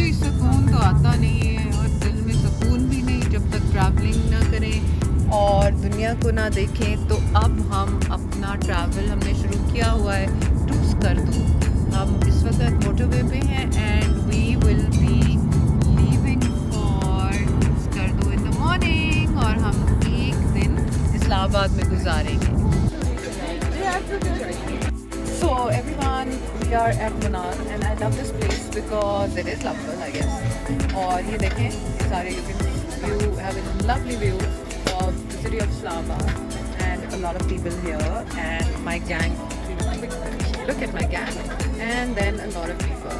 जी सुकून तो आता नहीं है और दिल में सुकून भी नहीं जब तक ट्रैवलिंग ना करें और दुनिया को ना देखें। तो अब हम अपना ट्रैवल हमने शुरू किया हुआ है टू स्कर्दू। हम इस वक्त मोटरवे पे हैं and we will be leaving for Skardu in the morning और हम एक दिन इस्लामाबाद में गुजारेंगे। So everyone, we are at Munnar and I love this place because it is lovely, I guess. और ये देखें ये सारे you have a lovely view of the city of Islamabad and a lot of people here and my gang. Look at my gang and then a lot of people.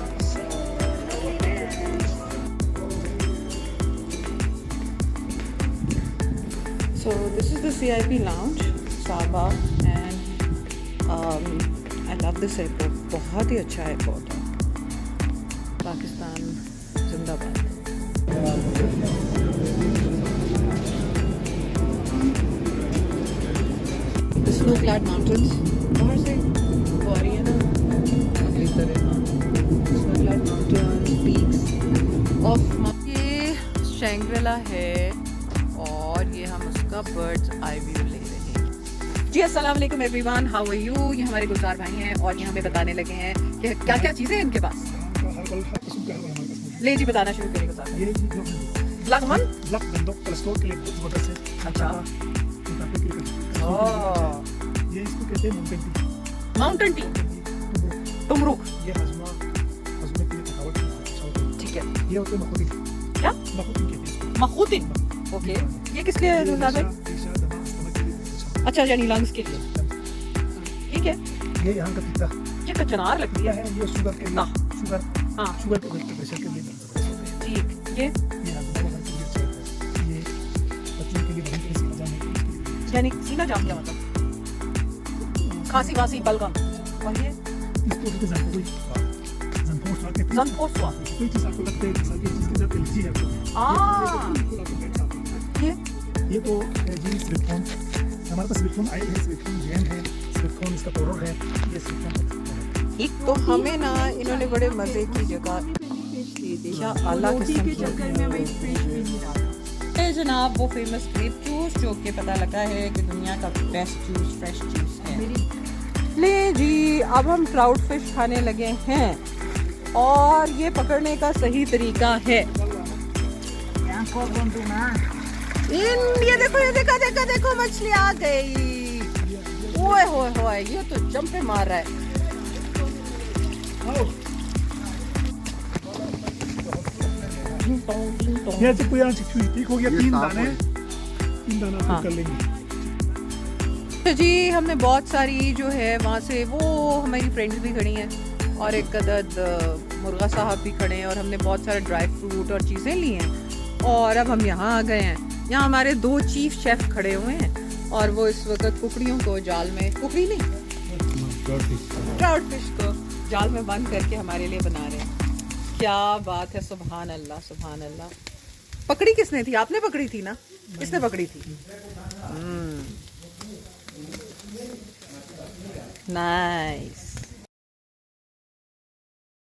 So this is the CIP lounge, Islamabad, and I love this airport. बहुत ही अच्छा airport है। पाकिस्तान जिंदाबाद। The snow-clad mountains बाहर से वो आ रही है ना अगली तरह। Snow-clad mountains, peaks of ये शैंग्रीला है और ये हम उसका बर्ड्स आई व्यू ले रहे हैं। जी अस्सलाम वालेकुम एवरीवन, हाउ आर यू। ये हमारे गुलजार भाई हैं और ये हमें बताने लगे हैं कि क्या क्या चीज़ें हैं इनके पास। ले जी बताना शुरू करें गुलजार। ये ब्लैक मन ब्लैक बंदूक कोलेस्ट्रॉल के लिए बहुत मदद से। अच्छा ये इसको कहते हैं माउंटेन टी तुमरुक। ये हजमे के लिए थकावट अच्छा होता है। ठीक है। ये होते हैं मखूतिन। क्या मखूतिन कहते हैं मखूतिन? ओके, ये किस लिए है गुलजार भाई? अच्छा यानी लंग्स के लिए। ठीक है। ये यहाँ का पीता ये तो चनार लगती है। ये शुगर के लिए शुगर हाँ शुगर के प्रेशर के लिए ठीक। ये बच्चों के लिए बहुत सीना जाने यानी सीना जाम क्या मतलब? खांसी वासी बलगम। और ये इसको कहते हैं ज़नपोस्वा। कोई चीज़ आपको लगता है कि चीज़ की जब एलर्जी है ये तो जी सिलिकॉन। हमारे पास सिलिकॉन ऑयल है, सिलिकॉन जैम है, सिलिकॉन इसका पाउडर है। ये सिलिकॉन एक तो हमें ना इन्होंने बड़े मज़े की जगह क्या आला किस्म की जनाब वो फेमस ग्रेप जूस जो कि पता लगा है कि दुनिया का बेस्ट जूस फ्रेश जूस है। ले जी अब हम ट्राउट फिश खाने लगे हैं और ये पकड़ने का सही तरीका है। ये देखो मछली आ गई। ओए होए ये तो जंप पे मार रहा है। ये ऐसे कोई ठीक हो गया। तीन दाना हाँ। कर लेंगे। तो जी हमने बहुत सारी जो है वहाँ से वो हमारी फ्रेंड्स भी खड़ी हैं और एक अदद मुर्गा साहब भी खड़े हैं और हमने बहुत सारे ड्राई फ्रूट और चीज़ें ली हैं और अब हम यहाँ आ गए हैं। यहाँ हमारे दो चीफ शेफ खड़े हुए हैं और वो इस वक्त कुकड़ियों को जाल में कुकड़ी नहीं ट्राउट फिश को जाल में बंद करके हमारे लिए बना रहे हैं। क्या बात है, सुभान अल्लाह सुभान अल्लाह। पकड़ी किसने थी? आपने पकड़ी थी ना? किसने पकड़ी थी? नाइस।